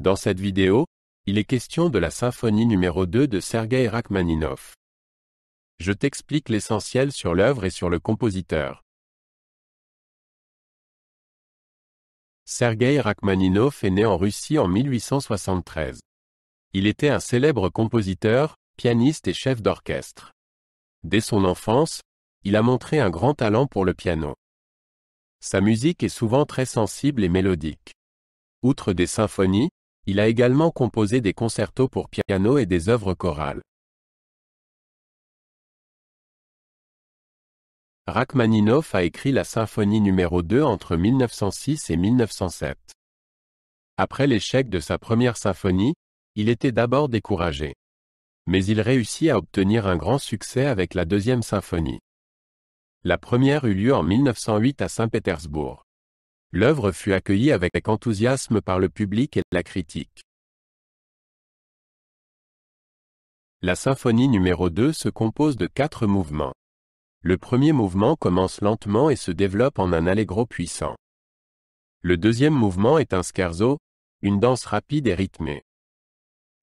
Dans cette vidéo, il est question de la symphonie numéro 2 de Sergueï Rachmaninov. Je t'explique l'essentiel sur l'œuvre et sur le compositeur. Sergueï Rachmaninov est né en Russie en 1873. Il était un célèbre compositeur, pianiste et chef d'orchestre. Dès son enfance, il a montré un grand talent pour le piano. Sa musique est souvent très sensible et mélodique. Outre des symphonies, il a également composé des concertos pour piano et des œuvres chorales. Rachmaninov a écrit la symphonie numéro 2 entre 1906 et 1907. Après l'échec de sa première symphonie, il était d'abord découragé. Mais il réussit à obtenir un grand succès avec la deuxième symphonie. La première eut lieu en 1908 à Saint-Pétersbourg. L'œuvre fut accueillie avec enthousiasme par le public et la critique. La symphonie numéro 2 se compose de 4 mouvements. Le premier mouvement commence lentement et se développe en un allegro puissant. Le deuxième mouvement est un scherzo, une danse rapide et rythmée.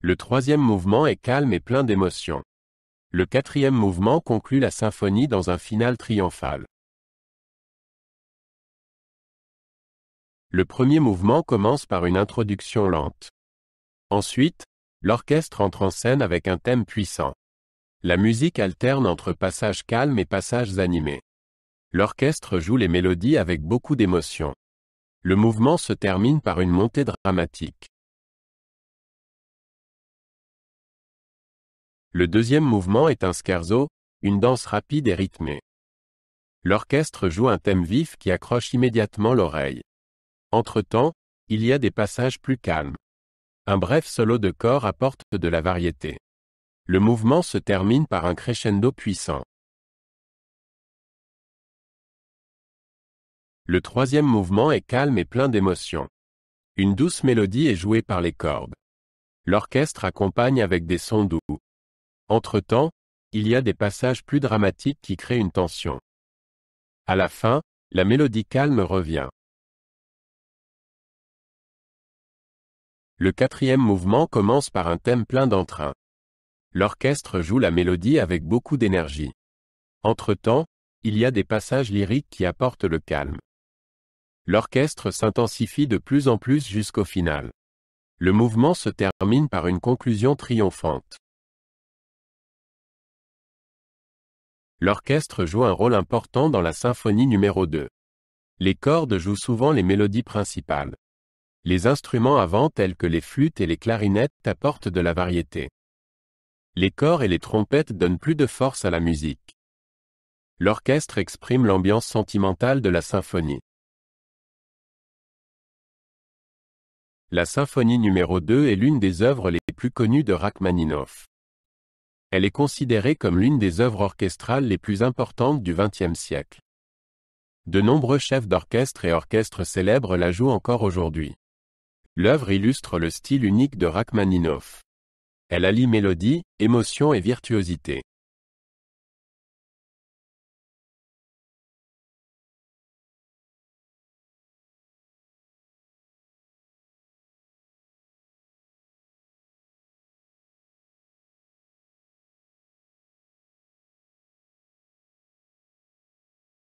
Le troisième mouvement est calme et plein d'émotion. Le quatrième mouvement conclut la symphonie dans un finale triomphal. Le premier mouvement commence par une introduction lente. Ensuite, l'orchestre entre en scène avec un thème puissant. La musique alterne entre passages calmes et passages animés. L'orchestre joue les mélodies avec beaucoup d'émotion. Le mouvement se termine par une montée dramatique. Le deuxième mouvement est un scherzo, une danse rapide et rythmée. L'orchestre joue un thème vif qui accroche immédiatement l'oreille. Entre-temps, il y a des passages plus calmes. Un bref solo de cor apporte de la variété. Le mouvement se termine par un crescendo puissant. Le troisième mouvement est calme et plein d'émotion. Une douce mélodie est jouée par les cordes. L'orchestre accompagne avec des sons doux. Entre-temps, il y a des passages plus dramatiques qui créent une tension. À la fin, la mélodie calme revient. Le quatrième mouvement commence par un thème plein d'entrain. L'orchestre joue la mélodie avec beaucoup d'énergie. Entre-temps, il y a des passages lyriques qui apportent le calme. L'orchestre s'intensifie de plus en plus jusqu'au final. Le mouvement se termine par une conclusion triomphante. L'orchestre joue un rôle important dans la symphonie numéro 2. Les cordes jouent souvent les mélodies principales. Les instruments à vent tels que les flûtes et les clarinettes apportent de la variété. Les cors et les trompettes donnent plus de force à la musique. L'orchestre exprime l'ambiance sentimentale de la symphonie. La symphonie numéro 2 est l'une des œuvres les plus connues de Rachmaninov. Elle est considérée comme l'une des œuvres orchestrales les plus importantes du XXe siècle. De nombreux chefs d'orchestre et orchestres célèbres la jouent encore aujourd'hui. L'œuvre illustre le style unique de Rachmaninov. Elle allie mélodie, émotion et virtuosité.